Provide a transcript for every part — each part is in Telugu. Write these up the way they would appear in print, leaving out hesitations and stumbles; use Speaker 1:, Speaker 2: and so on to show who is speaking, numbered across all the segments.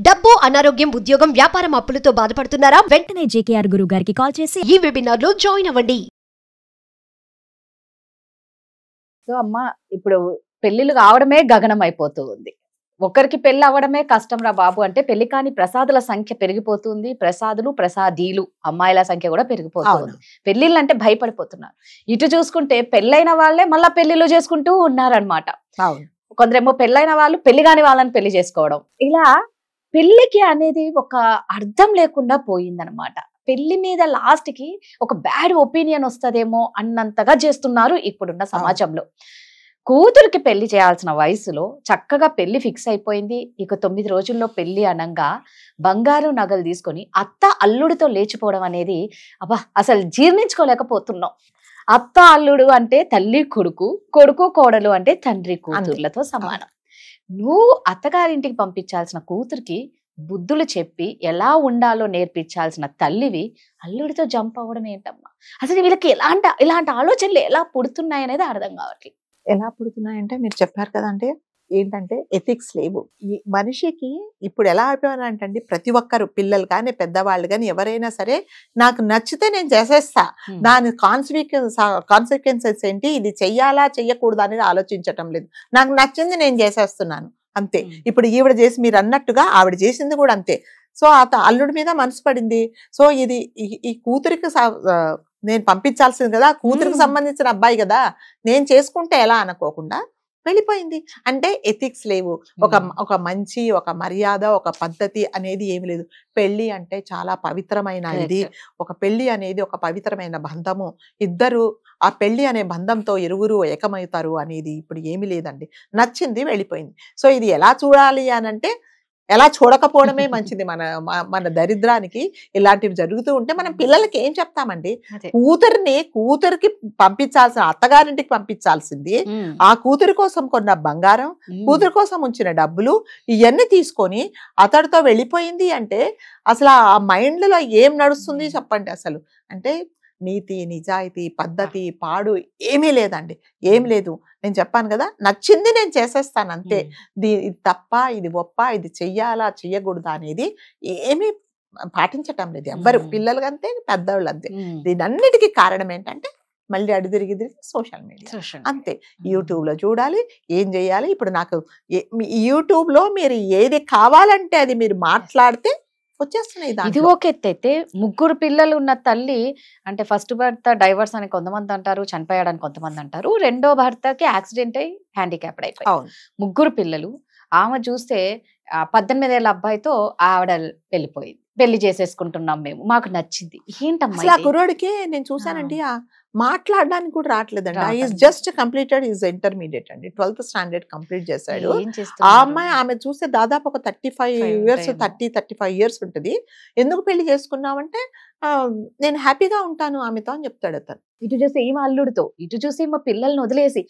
Speaker 1: డబ్బు, అనారోగ్యం, ఉద్యోగం, వ్యాపారం అప్పులతో బాధపడుతున్నారా?
Speaker 2: వెంటనే జేకేఆర్ గురువు గారికి కాల్ చేసి
Speaker 1: ఈ వెబినార్ లో జాయిన్ అవ్వండి.
Speaker 3: సో అమ్మ ఇప్పుడు పెళ్లిళ్ళు కావడమే గగనం అయిపోతూ ఉంది. ఒకరికి పెళ్లి అవ్వడమే కష్టం రా బాబు అంటే పెళ్లి కాని ప్రసాదుల సంఖ్య పెరిగిపోతుంది. ప్రసాదీలు అమ్మాయిల సంఖ్య కూడా పెరిగిపోతుంది. పెళ్లిళ్ళు అంటే భయపడిపోతున్నారు. ఇటు చూసుకుంటే పెళ్ళైన వాళ్ళే మళ్ళా పెళ్లిళ్ళు చేసుకుంటూ ఉన్నారనమాట. కొందరేమో పెళ్ళైన వాళ్ళు పెళ్లి కాని వాళ్ళని పెళ్లి చేసుకోవడం, ఇలా పెళ్లికి అనేది ఒక అర్థం లేకుండా పోయిందనమాట. పెళ్లి మీద లాస్ట్ కి ఒక బ్యాడ్ ఒపీనియన్ వస్తుందేమో అన్నంతగా చేస్తున్నారు ఇప్పుడున్న సమాజంలో. కూతురికి పెళ్లి చేయాల్సిన వయసులో చక్కగా పెళ్లి ఫిక్స్ అయిపోయింది. ఇక 9 రోజుల్లో పెళ్లి అనంగా బంగారు నగలు తీసుకొని అత్త అల్లుడితో లేచిపోవడం అనేది అబ్బా అసలు జీర్ణించుకోలేకపోతున్నాం. అత్త అల్లుడు అంటే తల్లి కొడుకు, కొడుకు కోడలు అంటే తండ్రి కూతుర్లతో సమానం. నువ్వు అత్తగారింటికి పంపించాల్సిన కూతురికి బుద్ధులు చెప్పి ఎలా ఉండాలో నేర్పించాల్సిన తల్లివి అల్లుడితో జంప్ అవ్వడం ఏంటమ్మా? అసలు వీళ్ళకి ఇలాంటి ఆలోచనలు ఎలా పుడుతున్నాయి అనేది అర్థం కావట్లేదు.
Speaker 4: ఎలా పుడుతున్నాయంటే మీరు చెప్పారు కదంటే ఏంటంటే ఎథిక్స్ లేవు ఈ మనిషికి. ఇప్పుడు ఎలా అయిపోయారంటే ప్రతి ఒక్కరు పిల్లలు కానీ పెద్దవాళ్ళు కానీ ఎవరైనా సరే నాకు నచ్చితే నేను చేసేస్తా, దాని కాన్సిక్వెన్సెస్ ఏంటి, ఇది చెయ్యాలా చెయ్యకూడదు అనేది ఆలోచించటం లేదు. నాకు నచ్చింది నేను చేసేస్తున్నాను అంతే. ఇప్పుడు ఈవిడ చేసి మీరు అన్నట్టుగా ఆవిడ చేసింది కూడా అంతే. సో అల్లుడి మీద మనసు పడింది. సో ఇది ఈ కూతురికి నేను పంపించాల్సింది కదా, కూతురికి సంబంధించిన అబ్బాయి కదా, నేను చేసుకుంటే ఎలా అనుకోకుండా వెళ్ళిపోయింది. అంటే ఎథిక్స్ లేవు, ఒక మంచి ఒక మర్యాద ఒక పద్ధతి అనేది ఏమి లేదు. పెళ్లి అంటే చాలా పవిత్రమైన ఇది. ఒక పెళ్లి అనేది ఒక పవిత్రమైన బంధము. ఇద్దరు ఆ పెళ్లి అనే బంధంతో ఇరువురు ఏకమవుతారు అనేది ఇప్పుడు ఏమి లేదండి. నచ్చింది వెళ్ళిపోయింది. సో ఇది ఎలా చూడాలి అనంటే ఎలా చూడకపోవడమే మంచిది. మన దరిద్రానికి ఇలాంటివి జరుగుతూ ఉంటే మనం పిల్లలకి ఏం చెప్తామండి? కూతురికి పంపించాల్సిన అత్తగారింటికి పంపించాల్సింది ఆ కూతురి కోసం కొన్న బంగారం, కూతురి కోసం ఉంచిన డబ్బులు ఇవన్నీ తీసుకొని అతడితో వెళ్ళిపోయింది అంటే అసలు ఆ మైండ్లో ఏం నడుస్తుంది చెప్పండి? అసలు అంటే నీతి నిజాయితీ పద్ధతి పాడు ఏమీ లేదండి, ఏం లేదు. నేను చెప్పాను కదా, నచ్చింది నేను చేసేస్తాను అంతే. ఇది తప్ప ఇది ఒప్ప ఇది చెయ్యాలా చెయ్యకూడదా అనేది ఏమీ పాటించటం లేదు ఎవ్వరు. పిల్లలు అంతే, పెద్దవాళ్ళు అంతే. దీనన్నిటికీ కారణం ఏంటంటే మళ్ళీ అడుగుదిరిగి సోషల్ మీడియా అంతే. యూట్యూబ్ లో చూడాలి, ఏం చేయాలి. ఇప్పుడు నాకు యూట్యూబ్ లో మీరు ఏది కావాలంటే అది మీరు మాట్లాడితే వచ్చేస్తున్నాయి.
Speaker 3: ఇది ఒక ఎత్తు అయితే 3 పిల్లలు ఉన్న తల్లి అంటే ఫస్ట్ భర్త డైవర్స్ అని కొంతమంది అంటారు, చనిపోయాడని కొంతమంది అంటారు, రెండో భర్తకి యాక్సిడెంట్ అయ్యి హ్యాండిక్యాప్డ్ అయిపోయి 3 పిల్లలు. ఆమె చూస్తే 18 ఏళ్ళ అబ్బాయితో ఆవిడ వెళ్ళిపోయింది. పెళ్లి చేసేసుకుంటున్నాం మేము, మాకు నచ్చింది. ఏంటమ్మా
Speaker 4: కుర్రోడికి నేను చూసానండి మాట్లాడడానికి కూడా రావట్లేదండి. Is just completed is intermediate అండి, 12th స్టాండర్డ్ కంప్లీట్ చేశాడు. ఆ అమ్మాయి ఆమె చూస్తే దాదాపు ఒక 35 ఇయర్స్ 35 ఇయర్స్ ఉంటుంది. ఎందుకు పెళ్లి చేసుకున్నామంటే నేను హ్యాపీగా ఉంటాను ఆమెతో అని చెప్తాడు అతను.
Speaker 3: ఇటు చూసి ఈమె అల్లుడితో, ఇటు చూసి మా పిల్లల్ని వదిలేసి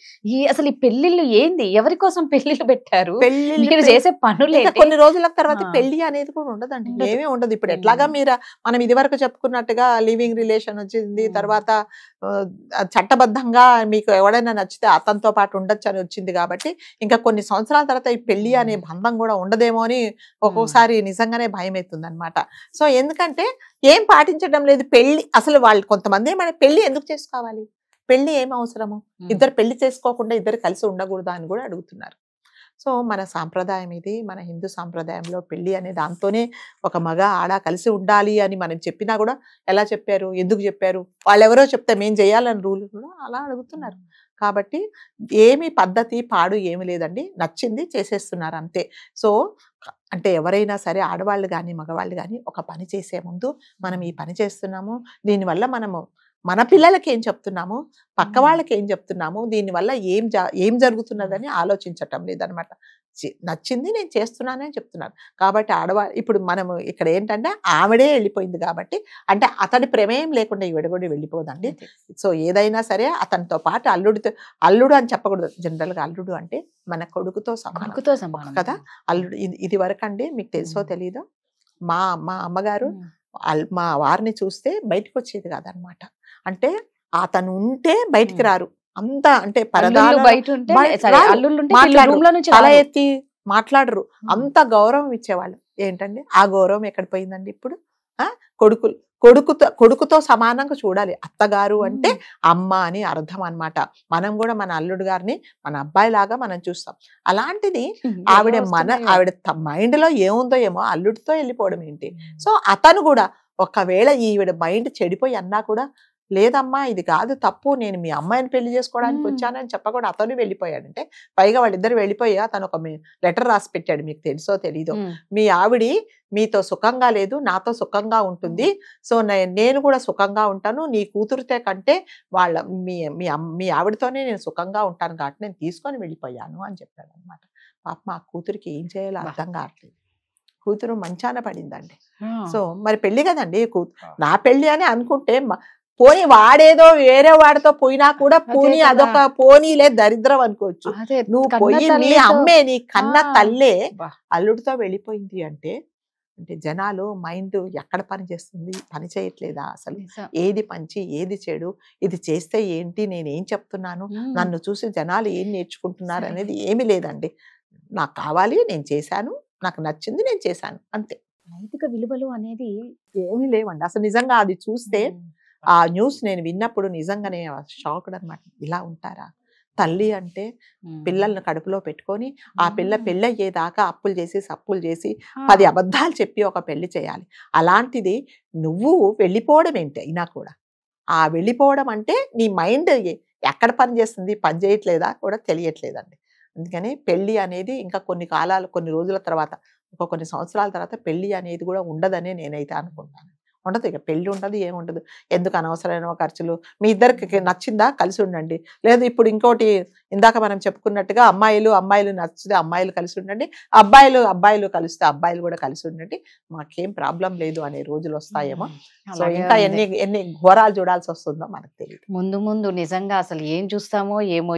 Speaker 3: అసలు ఈ పెళ్లిళ్ళు ఏంది? ఎవరి కోసం పెళ్లిళ్ళు పెట్టారు? పెళ్లి చేసే పనులు
Speaker 4: కొన్ని రోజుల తర్వాత పెళ్లి అనేది కూడా ఉండదండి, ఏమీ ఉండదు. ఇప్పుడు ఎట్లాగా మనం ఇది వరకు చెప్పుకున్నట్టుగా లివింగ్ రిలేషన్ వచ్చింది, తర్వాత చట్టబద్ధంగా మీకు ఎవడైనా నచ్చితే అతనితో పాటు ఉండొచ్చు అని వచ్చింది. కాబట్టి ఇంకా కొన్ని సంవత్సరాల తర్వాత ఈ పెళ్లి అనే బంధం కూడా ఉండదేమో అని ఒక్కొక్కసారి నిజంగానే భయం అవుతుంది అనమాట. సో ఎందుకంటే ఏం పాటించడం లేదు. పెళ్లి అసలు వాళ్ళు కొంతమంది ఏమైనా పెళ్లి ఎందుకు చేసుకోవాలి, పెళ్లి ఏం అవసరము, ఇద్దరు పెళ్లి చేసుకోకుండా ఇద్దరు కలిసి ఉండకూడదా అని కూడా అడుగుతున్నారు. సో మన సాంప్రదాయం ఇది, మన హిందూ సాంప్రదాయంలో పెళ్లి అనే దాంతోనే ఒక మగ ఆడ కలిసి ఉండాలి అని మనం చెప్పినా కూడా ఎలా చెప్పారు, ఎందుకు చెప్పారు, వాళ్ళెవరో చెప్తే మేము చేయాలని రూల్ కూడా అలా అడుగుతున్నారు. కాబట్టి ఏమి పద్ధతి పాడు ఏమి లేదండి, నచ్చింది చేసేస్తున్నారు అంతే. సో అంటే ఎవరైనా సరే ఆడవాళ్ళు కానీ మగవాళ్ళు కానీ ఒక పని చేసే ముందు మనం ఈ పని చేస్తున్నాము, దీనివల్ల మనము మన పిల్లలకి ఏం చెప్తున్నాము, పక్క వాళ్ళకి ఏం చెప్తున్నాము, దీనివల్ల ఏం జరుగుతున్నదని ఆలోచించటం లేదనమాట. నచ్చింది నేను చేస్తున్నానని చెప్తున్నాను. కాబట్టి ఆడవాళ్ళు ఇప్పుడు మనము ఇక్కడ ఏంటంటే ఆవిడే వెళ్ళిపోయింది కాబట్టి అంటే అతడి ప్రమేయం లేకుండా ఈవిడ కూడా వెళ్ళిపోదండి. సో ఏదైనా సరే అతనితో పాటు అల్లుడు అని చెప్పకూడదు. జనరల్గా అల్లుడు అంటే మన కొడుకుతో సమానం కదా అల్లుడు. ఇది వరకు అండి మీకు తెలుసో తెలీదో మా అమ్మగారు మా వారిని చూస్తే బయటకు వచ్చేది కాదనమాట. అంటే అతను ఉంటే బయటికి రారు అంత, అంటే తల ఎత్తి మాట్లాడరు, అంత గౌరవం ఇచ్చేవాళ్ళు. ఏంటండి ఆ గౌరవం ఎక్కడ పోయిందండి ఇప్పుడు? కొడుకుతో సమానంగా చూడాలి. అత్తగారు అంటే అమ్మ అని అర్థం అన్నమాట. మనం కూడా మన అల్లుడు గారిని మన అబ్బాయి లాగా మనం చూస్తాం. అలాంటిది ఆవిడ మైండ్ లో ఏముందో ఏమో అల్లుడితో వెళ్ళిపోవడం ఏంటి? సో అతను కూడా ఒకవేళ ఈవిడ మైండ్ చెడిపోయి అన్నా కూడా లేదమ్మా ఇది కాదు తప్పు, నేను మీ అమ్మాయిని పెళ్లి చేసుకోవడానికి వచ్చానని చెప్పకుండా అతను వెళ్ళిపోయాడంటే, పైగా వాళ్ళిద్దరు వెళ్ళిపోయి అతను ఒక లెటర్ రాసి పెట్టాడు, మీకు తెలుసో తెలీదో, మీ ఆవిడి మీతో సుఖంగా లేదు, నాతో సుఖంగా ఉంటుంది, సో నేను కూడా సుఖంగా ఉంటాను, నీ కూతురితే కంటే మీ ఆవిడతోనే నేను సుఖంగా ఉంటాను కాబట్టి నేను తీసుకొని వెళ్ళిపోయాను అని చెప్పాడు అనమాట. పాప మా కూతురికి ఏం చేయాలో అర్థం కావట్లేదు. కూతురు మంచాన పడిందండి. సో మరి పెళ్లి కదండి, నా పెళ్లి అని అనుకుంటే పోనీ వాడేదో వేరే వాడితో పోయినా కూడా పోనీ అదొక పోనీలే దరిద్రం అనుకోవచ్చు. నువ్వు పోయి నీ అమ్మే నీ కన్న తల్లే అల్లుడితో వెళ్ళిపోయింది అంటే జనాలు మైండ్ ఎక్కడ పని చేస్తుంది, పని చేయట్లేదా అసలు? ఏది మంచి ఏది చెడు, ఇది చేస్తే ఏంటి, నేనేం చెప్తున్నాను, నన్ను చూసి జనాలు ఏం నేర్చుకుంటున్నారు అనేది ఏమీ లేదండి. నాకు కావాలి, నేను చేశాను, నాకు నచ్చింది, నేను చేశాను, అంతే.
Speaker 3: నైతిక విలువలు అనేది
Speaker 4: ఏమీ లేవండి అసలు. నిజంగా అది చూస్తే ఆ న్యూస్ నేను విన్నప్పుడు నిజంగానే షాక్డ్ అనమాట. ఇలా ఉంటారా? తల్లి అంటే పిల్లల్ని కడుపులో పెట్టుకొని ఆ పిల్ల పెళ్ళి అయ్యేదాకా అప్పులు చేసి సప్పులు చేసి 10 అబద్ధాలు చెప్పి ఒక పెళ్లి చేయాలి. అలాంటిది నువ్వు వెళ్ళిపోవడం ఏంటి అయినా కూడా, ఆ వెళ్ళిపోవడం అంటే నీ మైండ్ ఎక్కడ పని చేస్తుంది, పని చేయట్లేదా కూడా తెలియట్లేదండి. అందుకని పెళ్లి అనేది ఇంకా కొన్ని రోజుల తర్వాత, కొన్ని సంవత్సరాల తర్వాత పెళ్లి అనేది కూడా ఉండదనే నేనైతే అనుకుంటాను. ఉండదు, ఇక పెళ్లి ఉండదు, ఏముండదు. ఎందుకు అనవసరమైన ఖర్చులు? మీ ఇద్దరికి నచ్చిందా కలిసి ఉండండి, లేదు ఇప్పుడు ఇంకోటి ఇందాక మనం చెప్పుకున్నట్టుగా అమ్మాయిలు నచ్చితే అమ్మాయిలు కలిసి ఉండండి, అబ్బాయిలు కలిస్తే అబ్బాయిలు కూడా కలిసి ఉండండి, మాకేం ప్రాబ్లం లేదు అనే రోజులు వస్తాయేమో. సో ఇంకా ఎన్ని ఘోరాలు చూడాల్సి వస్తుందో మనకు తెలియదు.
Speaker 3: ముందు నిజంగా అసలు ఏం చూస్తామో ఏమో,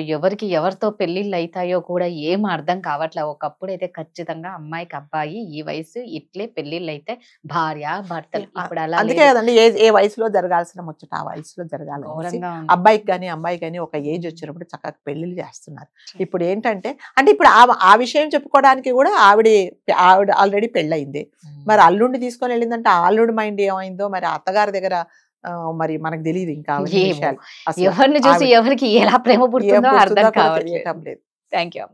Speaker 3: ఎవరితో పెళ్లిళ్ళు అవుతాయో కూడా ఏం అర్థం కావట్లే. ఒకప్పుడు అయితే ఖచ్చితంగా అమ్మాయికి అబ్బాయి ఈ వయసు ఇట్లే పెళ్లిళ్ళు అయితే భార్య భర్తలు. ఇప్పుడు అలా
Speaker 4: అందుకే కదండి ఏ వయసులో జరగాల్సిన ముచ్చట ఆ వయసులో జరగాలి. అబ్బాయికి కానీ అమ్మాయికి కానీ ఒక ఏజ్ వచ్చినప్పుడు చక్కగా పెళ్లిళ్ళు చేస్తున్నారు. ఇప్పుడు ఏంటంటే ఇప్పుడు ఆ విషయం చెప్పుకోవడానికి కూడా ఆవిడ ఆల్రెడీ పెళ్ళయింది. మరి అల్లుడిని తీసుకొని వెళ్ళిందంటే ఆ అల్లుడి మైండ్ ఏమైందో మరి అత్తగారి దగ్గర మరి మనకు తెలియదు. ఇంకా
Speaker 3: ఎవరిని చూసి ఎవరికి ఎలా ప్రేమ పుడుతుందో అర్థం కావట్లేదు.
Speaker 4: Thank you.